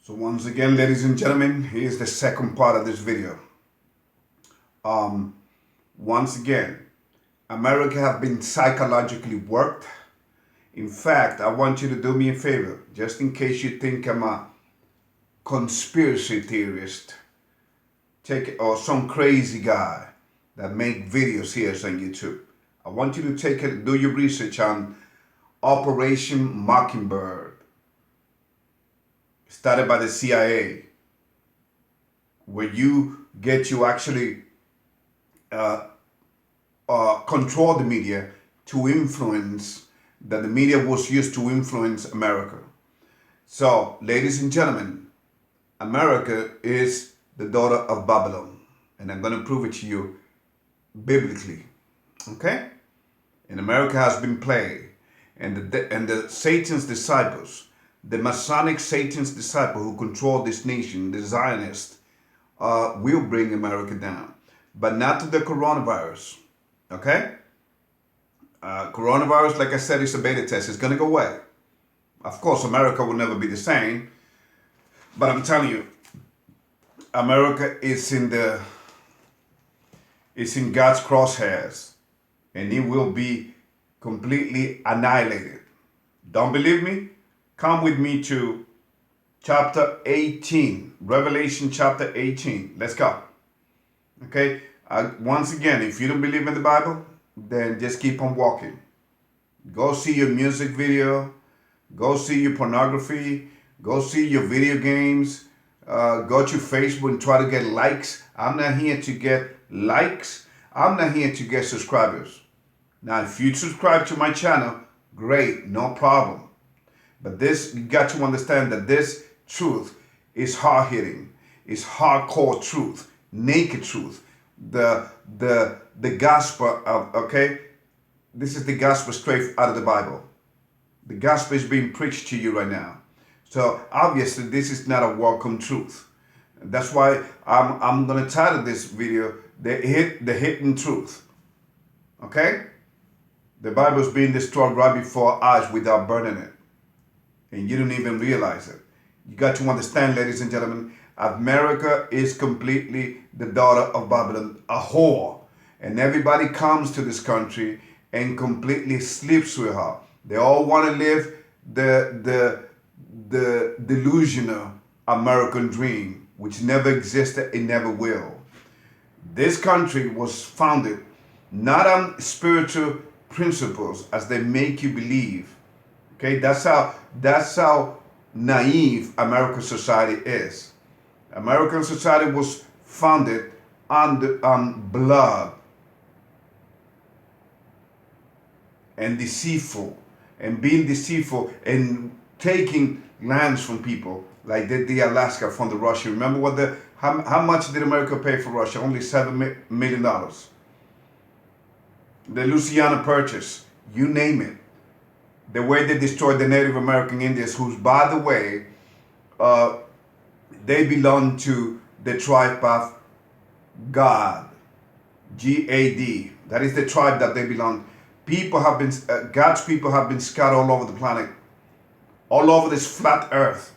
So once again, ladies and gentlemen, here's the second part of this video. Once again, America have been psychologically worked. In fact, I want you to do me a favor, just in case you think I'm a conspiracy theorist, or some crazy guy that make videos here on YouTube. I want you to do your research on Operation Mockingbird, started by the CIA, where you get to actually control the media to influence, that the media was used to influence America. So, ladies and gentlemen, America is the daughter of Babylon, and I'm going to prove it to you biblically, okay? And America has been played, and the Satan's disciples, the Masonic Satan's disciple who control this nation, the Zionists, will bring America down, but not to the coronavirus, okay? Coronavirus, like I said, is a beta test. It's going to go away. Of course, America will never be the same, but I'm telling you, America is in God's crosshairs, and it will be completely annihilated. Don't believe me? Come with me to chapter 18, Revelation chapter 18. Let's go. Okay? Once again, if you don't believe in the Bible, then just keep on walking. Go see your music video. Go see your pornography. Go see your video games. Go to Facebook and try to get likes. I'm not here to get likes. I'm not here to get subscribers. Now, if you subscribe to my channel, great, no problem. But you got to understand that this truth is hard-hitting. It's hardcore truth, naked truth. The gospel of, okay? This is the gospel straight out of the Bible. The gospel is being preached to you right now. So obviously this is not a welcome truth. That's why I'm going to title this video, the hidden truth. Okay? The Bible is being destroyed right before our eyes without burning it. And you don't even realize it. You got to understand, ladies and gentlemen, America is completely the daughter of Babylon, a whore. And everybody comes to this country and completely sleeps with her. They all want to live the delusional American dream, which never existed and never will. This country was founded not on spiritual principles as they make you believe. Okay, that's how naive American society is. American society was founded on blood and deceitful, and being deceitful and taking lands from people, like the Alaska from the Russia. Remember how much did America pay for Russia? Only $7 million. The Louisiana Purchase, you name it. The way they destroyed the Native American Indians, who's, by the way, they belong to the tribe of God, G-A-D. That is the tribe that they belong. God's people have been scattered all over the planet, all over this flat earth.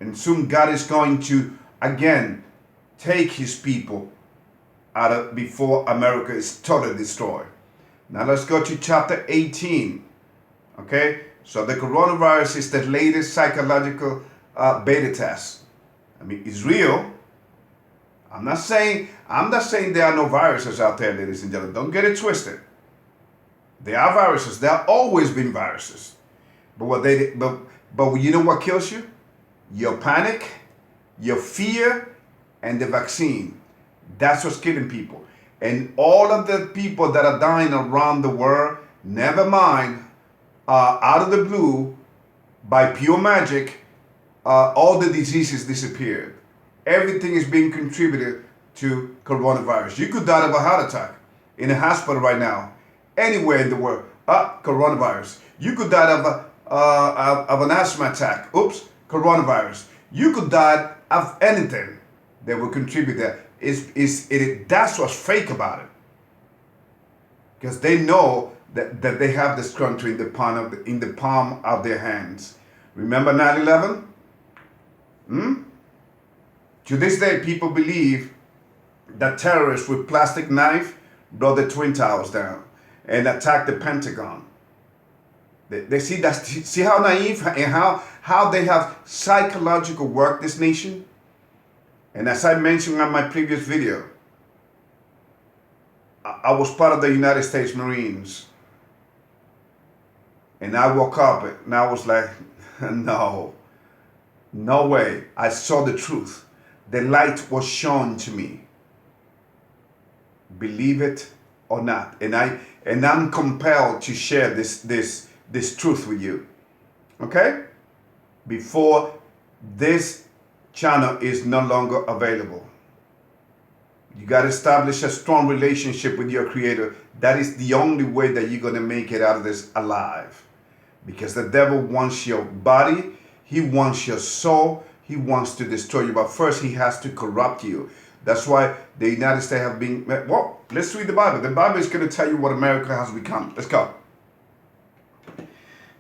And soon God is going to, again, take his people before America is totally destroyed. Now let's go to chapter 18. Okay, so the coronavirus is the latest psychological beta test. I mean, it's real. I'm not saying there are no viruses out there, ladies and gentlemen. Don't get it twisted. There are viruses. There have always been viruses. But you know what kills you? Your panic, your fear, and the vaccine. That's what's killing people. And all of the people that are dying around the world, never mind, out of the blue, by pure magic, all the diseases disappeared. Everything is being contributed to coronavirus. You could die of a heart attack in a hospital right now, anywhere in the world. Coronavirus. You could die of an asthma attack. Oops, coronavirus. You could die of anything that will contribute that. That's what's fake about it. Because they know that they have this country in the palm of their hands. Remember 9/11? To this day, people believe that terrorists with plastic knife brought the Twin Towers down and attacked the Pentagon. They see that. See how naive and how they have psychological work this nation. And as I mentioned on my previous video, I was part of the United States Marines, and I woke up and I was like, no way. I saw the truth. The light was shown to me. Believe it or not, and I'm compelled to share this truth with you. Okay? Before this channel is no longer available. You got to establish a strong relationship with your Creator. That is the only way that you're going to make it out of this alive. Because the devil wants your body, he wants your soul, he wants to destroy you. But first, he has to corrupt you. That's why the United States have been... Well, let's read the Bible. The Bible is going to tell you what America has become. Let's go.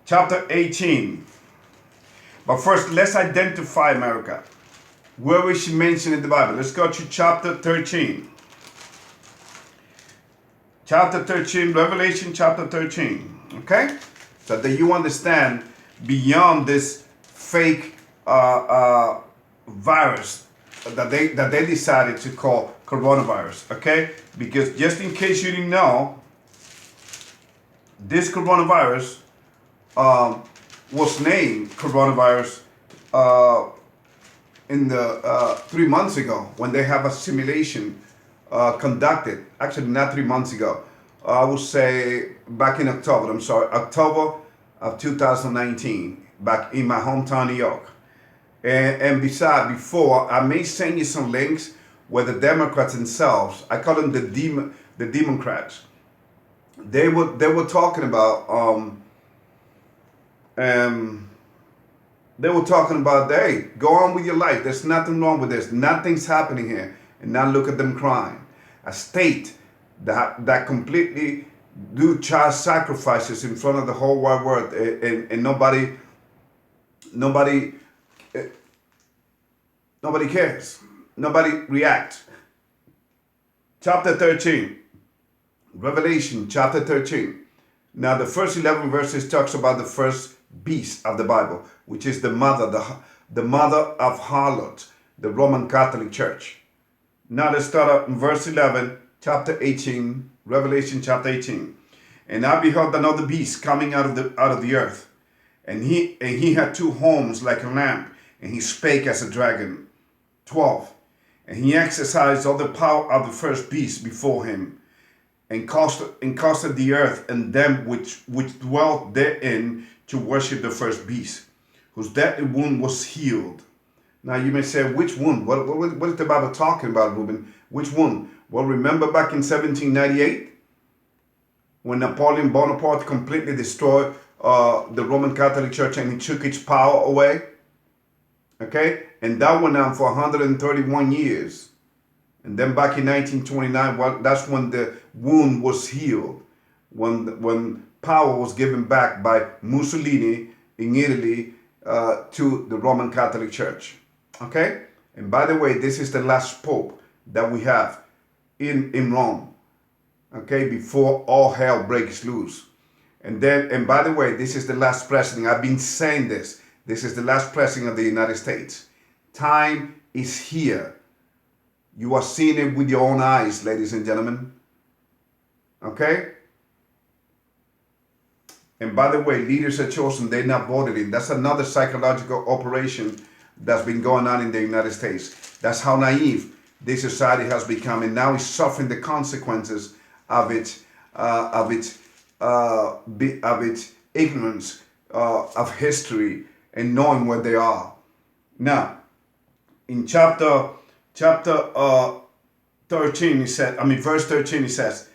Chapter 18. But first, let's identify America. Where is she mentioned in the Bible? Let's go to chapter 13. Chapter 13, Revelation chapter 13. Okay? So that you understand beyond this fake virus that they decided to call coronavirus. Okay? Because just in case you didn't know, this coronavirus was named coronavirus in the 3 months ago when they have a simulation conducted. Actually, not 3 months ago. I would say back in October. I'm sorry, October of 2019, back in my hometown, New York. And before, I may send you some links where the Democrats themselves, I call them the Democrats. They were talking about they were talking about, hey, go on with your life. There's nothing wrong with this. Nothing's happening here. And now look at them crying. A state that completely do child sacrifices in front of the whole wide world, and nobody cares. Nobody reacts. Chapter 13. Revelation chapter 13. Now the first 11 verses talks about the first beast of the Bible, which is the mother of harlot, the Roman Catholic Church. Now let's start up in verse 11, chapter 18, Revelation chapter 18. And I beheld another beast coming out of the earth, and he had two horns like a lamb, and he spake as a dragon. 12. And he exercised all the power of the first beast before him, and caused the earth and them which dwelt therein to worship the first beast, whose deadly wound was healed. Now you may say, which wound? What is the Bible talking about, Ruben? Which wound? Well, remember back in 1798, when Napoleon Bonaparte completely destroyed the Roman Catholic Church and he took its power away? Okay? And that went on for 131 years. And then back in 1929, well, that's when the wound was healed. When power was given back by Mussolini in Italy to the Roman Catholic Church. Okay? And by the way, this is the last pope that we have in Rome. Okay? Before all hell breaks loose. And by the way, this is the last president. I've been saying this. This is the last president of the United States. Time is here. You are seeing it with your own eyes, ladies and gentlemen. Okay? And by the way, leaders are chosen, they're not voted in. That's another psychological operation that's been going on in the United States. That's how naive this society has become, and now it's suffering the consequences of its ignorance of history and knowing where they are. Now, in chapter 13, verse 13, he says,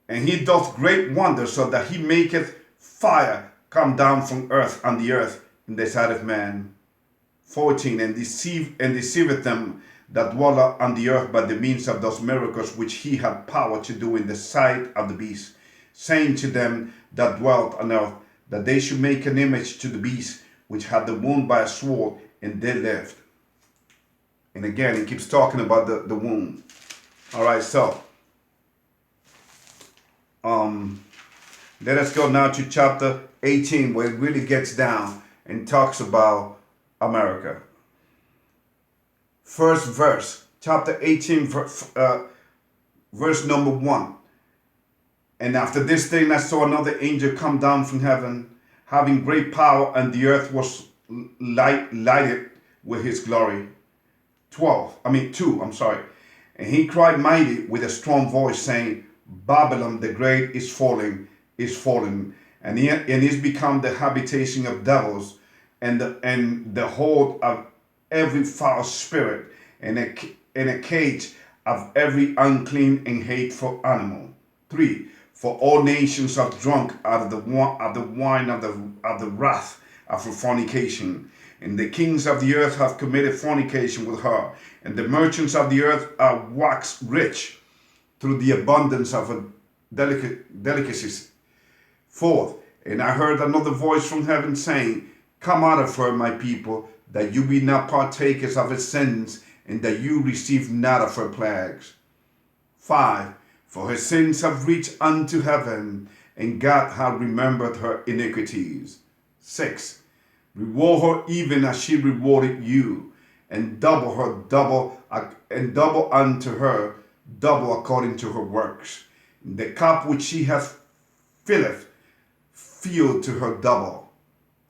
and he doth great wonders, so that he maketh fire come down from earth on the earth in the sight of man. 14, and deceiveth them that dwell on the earth by the means of those miracles which he had power to do in the sight of the beast, saying to them that dwelt on earth, that they should make an image to the beast which had the wound by a sword, and they lived. And again, it keeps talking about the womb. All right, so let us go now to chapter 18, where it really gets down and talks about America. First verse, chapter 18, verse number 1. And after this thing I saw another angel come down from heaven, having great power, and the earth was lighted with his glory. 2, I'm sorry. And he cried mighty with a strong voice, saying, Babylon the great is fallen, and is become the habitation of devils, and the hold of every foul spirit, and a cage of every unclean and hateful animal. 3. For all nations are drunk out of the wine of the wrath of her fornication. And the kings of the earth have committed fornication with her. And the merchants of the earth are waxed rich through the abundance of her delicacies. 4. And I heard another voice from heaven saying, Come out of her, my people, that you be not partakers of her sins, and that you receive not of her plagues. 5. For her sins have reached unto heaven, and God hath remembered her iniquities. 6. Reward her even as she rewarded you, and double unto her double according to her works. The cup which she hath filleth, fill to her double.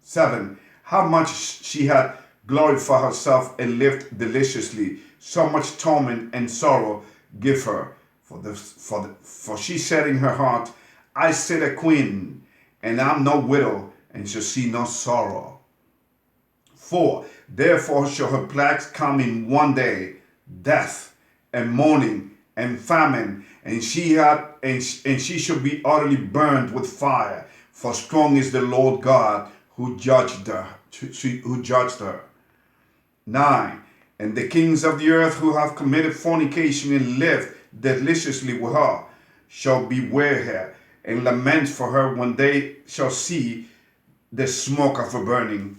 7. How much she hath glorified herself and lived deliciously, so much torment and sorrow give her. For she said in her heart, I sit a queen, and am no widow, and shall see no sorrow. 4. Therefore shall her plagues come in one day, death, and mourning, and famine, and she shall be utterly burned with fire. For strong is the Lord God who judged her. 9. And the kings of the earth who have committed fornication and lived deliciously with her shall beware her, and lament for her when they shall see the smoke of her burning.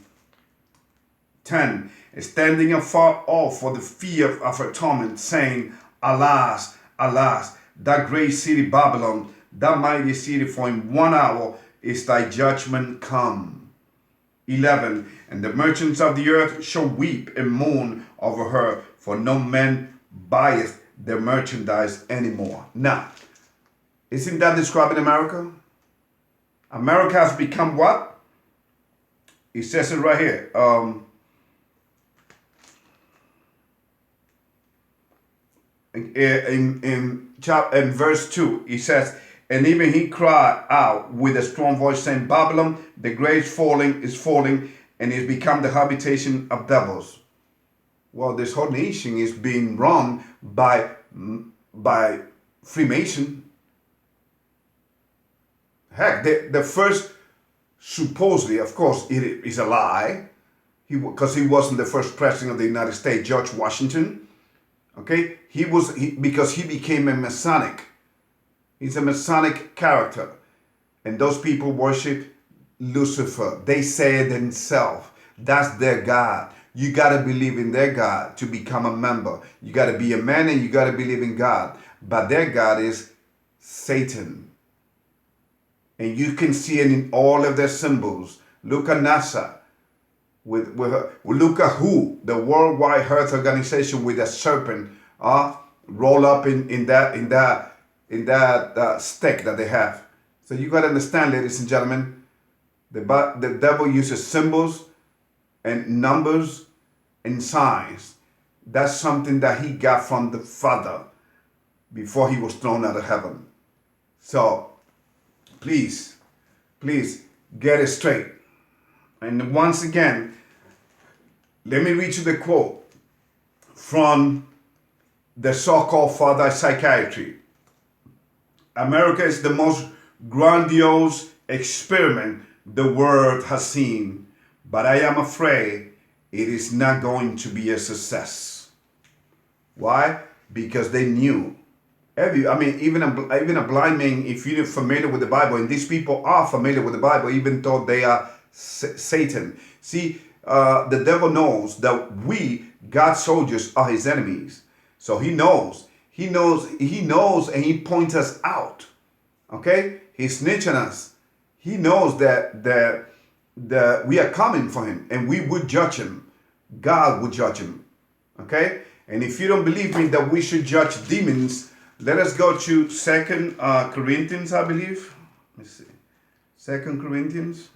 10. Standing afar off for the fear of her torment, saying, Alas, alas, that great city Babylon, that mighty city, for in 1 hour is thy judgment come. 11. And the merchants of the earth shall weep and mourn over her, for no man buyeth their merchandise anymore. Now, isn't that describing America? America has become what? It says it right here. In verse 2, it says, And even he cried out with a strong voice, saying, Babylon, the great is falling, and is become the habitation of devils. Well, this whole nation is being run by Freemason. Heck, the first, supposedly, of course, it is a lie, because he wasn't the first president of the United States, George Washington. Okay, because he became a Masonic. He's a Masonic character, and those people worship Lucifer. They say it themselves. That's their God. You got to believe in their God to become a member. You got to be a man and you got to believe in God. But their God is Satan. And you can see it in all of their symbols. Look at NASA. Look at WHO, the Worldwide Health Organization, with a serpent roll up in that stick that they have. So you got to understand, ladies and gentlemen, the devil uses symbols and numbers and signs. That's something that he got from the Father before he was thrown out of heaven. So please get it straight. And once again, let me read you the quote from the so-called Father Psychiatry. America is the most grandiose experiment the world has seen, but I am afraid it is not going to be a success. Why? Because they knew. Even a blind man, if you're familiar with the Bible, and these people are familiar with the Bible, even though they are Satan. See, the devil knows that we, God's soldiers, are his enemies. So he knows, and he points us out. Okay? He's snitching us. He knows that we are coming for him, and we would judge him. God would judge him. Okay? And if you don't believe me that we should judge demons, let us go to 2 Corinthians, I believe. Let's see. 2 Corinthians.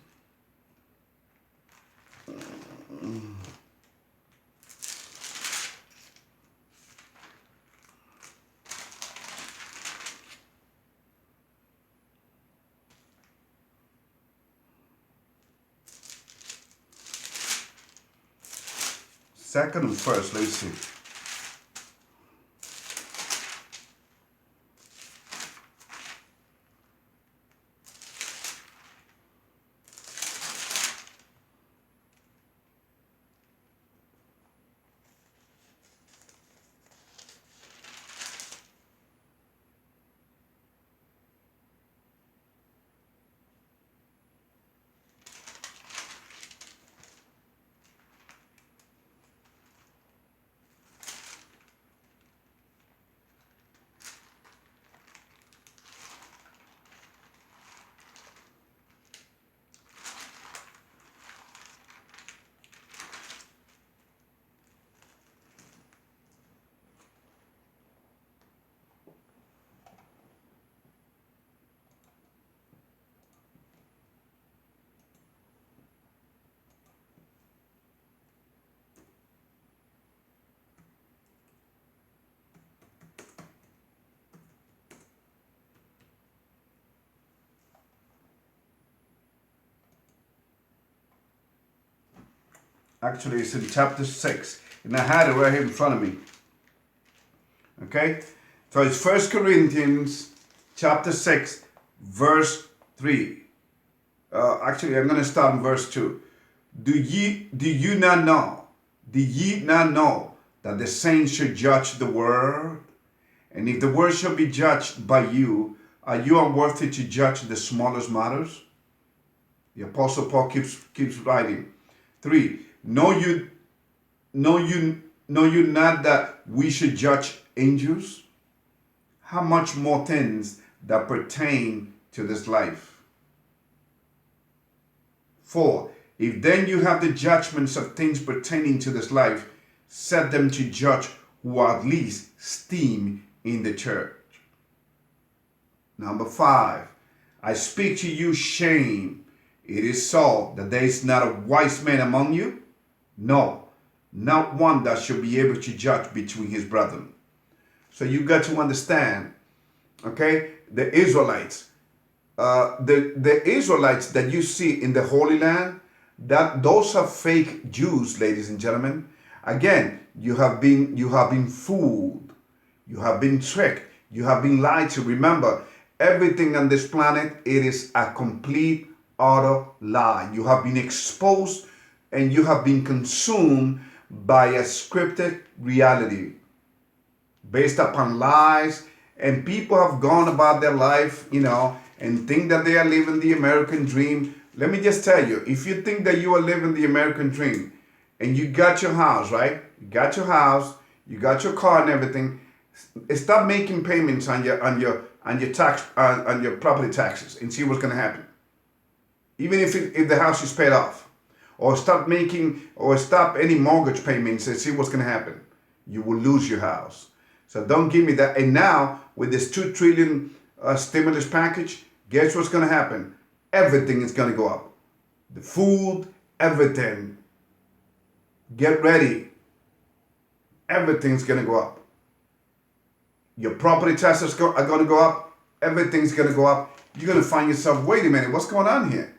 Second and first, let's see. Actually, it's in chapter 6. And I had it right here in front of me. Okay? So it's 1 Corinthians chapter 6, verse 3. Actually, I'm going to start in verse 2. Do ye not know? Do ye not know that the saints should judge the world? And if the world shall be judged by you, are you unworthy to judge the smallest matters? The Apostle Paul keeps writing. 3. Know you not that we should judge angels? How much more things that pertain to this life? 4. If then you have the judgments of things pertaining to this life, set them to judge who are at least esteemed in the church. Number 5. I speak to you shame. It is so that there is not a wise man among you. No, not one that should be able to judge between his brethren. So you got to understand, okay, the Israelites, the Israelites that you see in the Holy Land, that those are fake Jews, ladies and gentlemen. Again, you have been fooled, you have been tricked, you have been lied to. Remember, everything on this planet, it is a complete, utter lie. You have been exposed and you have been consumed by a scripted reality based upon lies, and people have gone about their life, and think that they are living the American dream. Let me just tell you, if you think that you are living the American dream and you got your house, right? You got your house, you got your car and everything, stop making payments on your property taxes and see what's going to happen. Even if the house is paid off. Or stop any mortgage payments and see what's going to happen. You will lose your house. So don't give me that. And now with this $2 trillion stimulus package, guess what's going to happen? Everything is going to go up. The food, everything. Get ready. Everything's going to go up. Your property taxes are going to go up. Everything's going to go up. You're going to find yourself, wait a minute, what's going on here?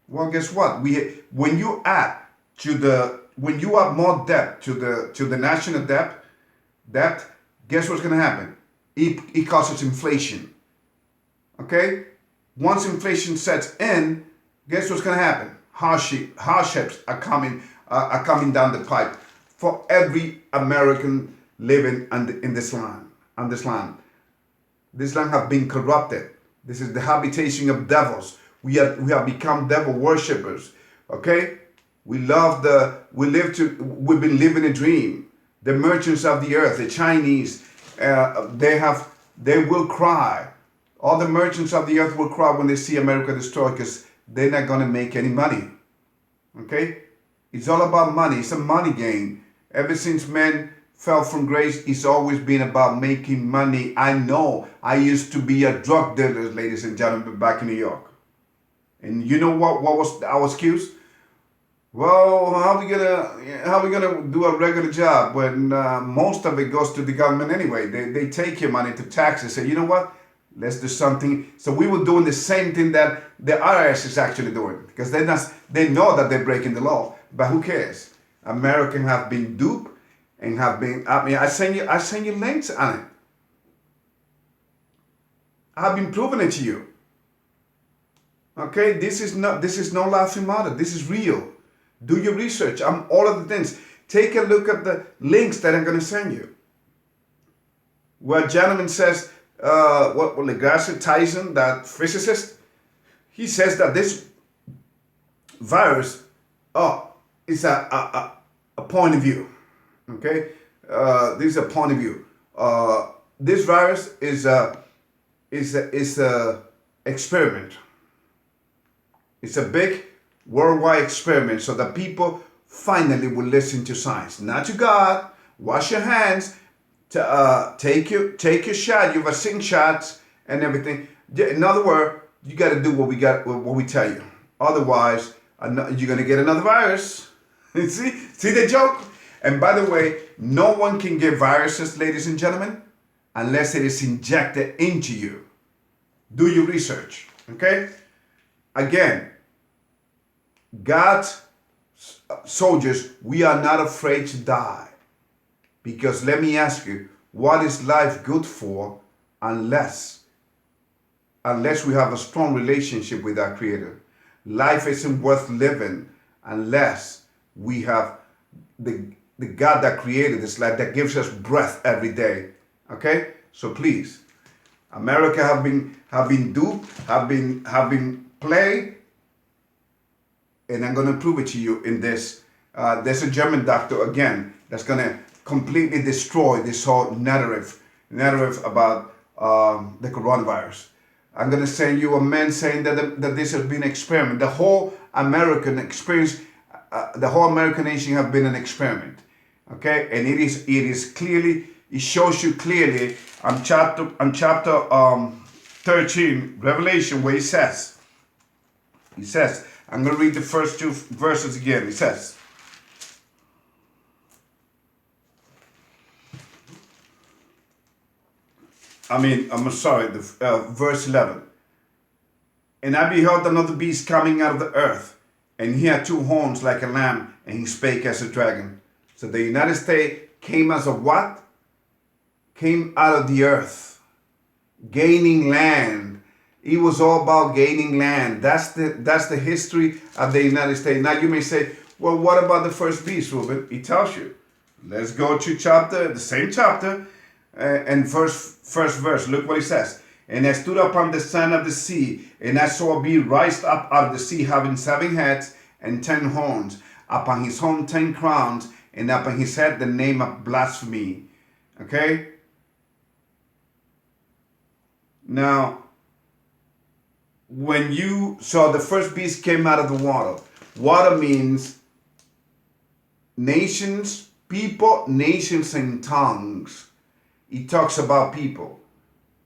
Well, guess what? When you add more debt to the national debt, guess what's going to happen? It causes inflation. Okay? Once inflation sets in, guess what's going to happen? Hardships are coming down the pipe for every American living in this land. On this land, this land have been corrupted. This is the habitation of devils. We have become devil worshippers. Okay? We've been living a dream. The merchants of the earth, the Chinese, they will cry. All the merchants of the earth will cry when they see America destroyed, because they're not going to make any money. Okay? It's all about money. It's a money game. Ever since men fell from grace, it's always been about making money. I know. I used to be a drug dealer, ladies and gentlemen, back in New York. And you know what was our excuse? Well, how we gonna do a regular job when most of it goes to the government anyway? They take your money to taxes. Say, you know what? Let's do something. So we were doing the same thing that the IRS is actually doing, because they know that they're breaking the law. But who cares? Americans have been duped and have been. I mean, I send you links on it. I've been proving it to you. Okay, this is no laughing matter. This is real. Do your research on all of the things. Take a look at the links that I'm going to send you. Where a gentleman says, Legrassi Tyson, that physicist, he says that this virus, is a point of view. Okay, this is a point of view. This virus is a experiment. It's a big worldwide experiment, so that people finally will listen to science, not to God. Wash your hands. Take your shot, your vaccine shots, and everything. In other words, you got to do what we tell you. Otherwise, you're gonna get another virus. See the joke? And by the way, no one can get viruses, ladies and gentlemen, unless it is injected into you. Do your research, okay? Again, God's soldiers, we are not afraid to die. Because let me ask you, what is life good for unless we have a strong relationship with our Creator? Life isn't worth living unless we have the God that created this life, that gives us breath every day. Okay? So please, America have been duped, have been played. And I'm going to prove it to you in this. There's a German doctor, again, that's going to completely destroy this whole narrative about the coronavirus. I'm going to send you a man saying that this has been an experiment. The whole American experience, the whole American nation have been an experiment. Okay? And it is clearly, it shows you clearly on chapter 13, Revelation, where it says, I'm going to read the first two verses again. It says, verse 11. And I beheld another beast coming out of the earth, and he had two horns like a lamb, and he spake as a dragon. So the United States came as a what? Came out of the earth, gaining land. It was all about gaining land. That's the history of the United States. Now you may say, well, what about the first beast, Ruben? He tells you. Let's go to the same chapter, and first verse. Look what it says. And I stood upon the sand of the sea, and I saw a beast rise up out of the sea, having 7 heads and 10 horns. Upon his horn 10 crowns, and upon his head the name of blasphemy. Okay? Now, when you saw the first beast came out of the water. Water means nations, people, nations, and tongues. It talks about people.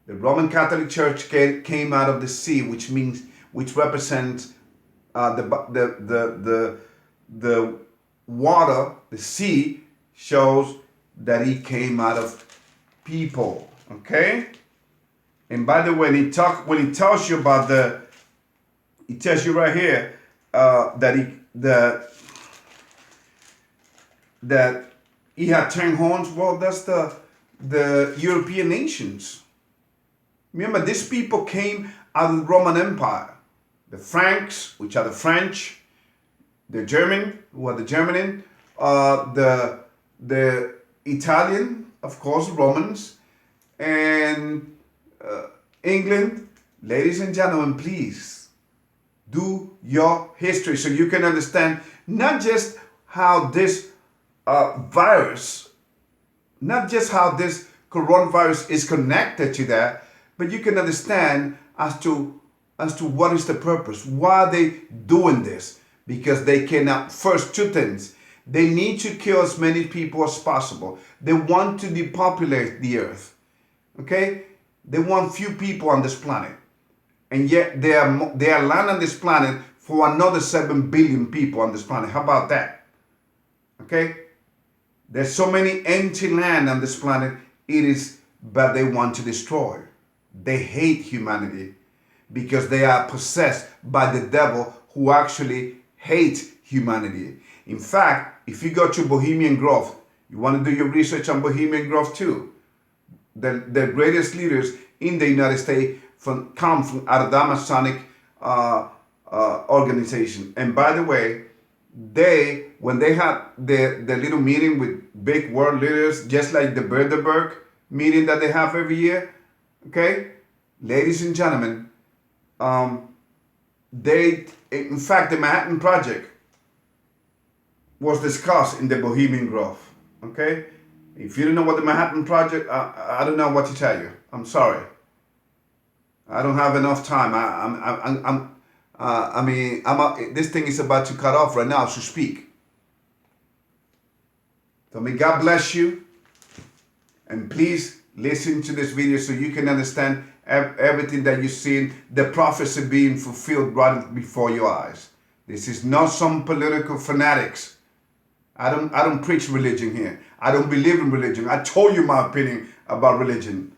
The Roman Catholic Church came out of the sea, which represents the water. The sea shows that he came out of people. Okay. And by the way, when he tells you about he tells you right here that he had 10 horns. Well, that's the European nations. Remember, these people came out of the Roman Empire. The Franks, which are the French, the German, who are the German, the Italian, of course, Romans, and England. Ladies and gentlemen, please Do your history so you can understand not just how this virus, not just how this coronavirus is connected to that, but you can understand as to what is the purpose. Why are they doing this? Because they cannot, first two things. They need to kill as many people as possible. They want to depopulate the earth. Okay? They want few people on this planet. And yet they are land on this planet for another 7 billion people on this planet. How about that? Okay? There's so many empty land on this planet. But they want to destroy. They hate humanity because they are possessed by the devil who actually hates humanity. In fact, if you go to Bohemian Grove, you want to do your research on Bohemian Grove too. The greatest leaders in the United States come from out of the Masonic organization. And by the way, when they had the little meeting with big world leaders, just like the Bilderberg meeting that they have every year, okay, ladies and gentlemen, in fact, the Manhattan Project was discussed in the Bohemian Grove, okay? If you don't know what the Manhattan Project, I don't know what to tell you. I'm sorry. I don't have enough time. This thing is about to cut off right now to speak. So may God bless you. And please listen to this video so you can understand everything that you've seen, the prophecy being fulfilled right before your eyes. This is not some political fanatics. I don't preach religion here. I don't believe in religion. I told you my opinion about religion.